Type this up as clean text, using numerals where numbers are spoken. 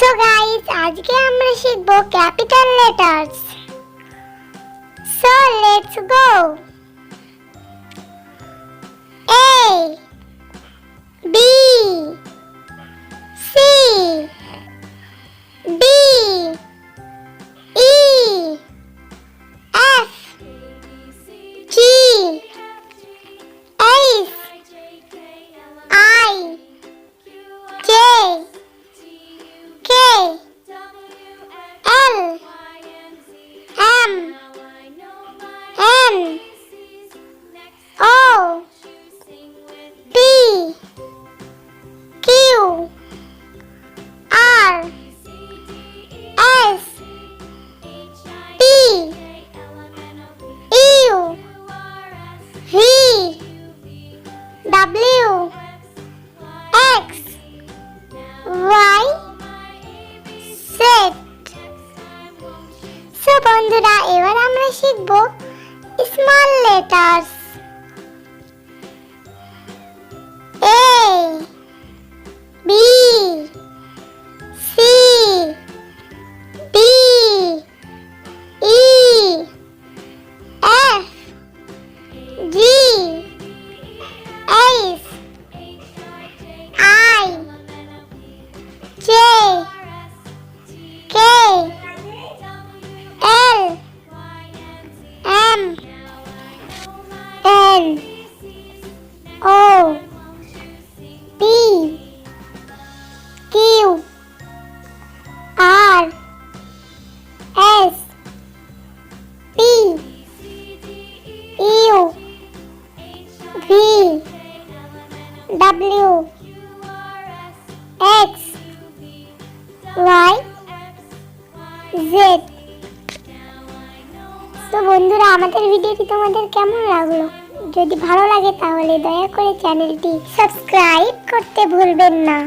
So guys, আজকে আমরা শিখব capital letters. So let's go. A B C D E F G H I J K L M N O P Q R S T U V W X Y Z। So বন্ধুরা, এবার আমরা শিখব small letters. A B C D E F G H I J K L M N O P Q R S T U V W X Y Z। তো বন্ধুরা, আমাদের ভিডিওটি তোমাদের কেমন লাগলো? যদি ভালো লাগে তাহলে দয়া করে চ্যানেলটি সাবস্ক্রাইব করতে ভুলবেন না।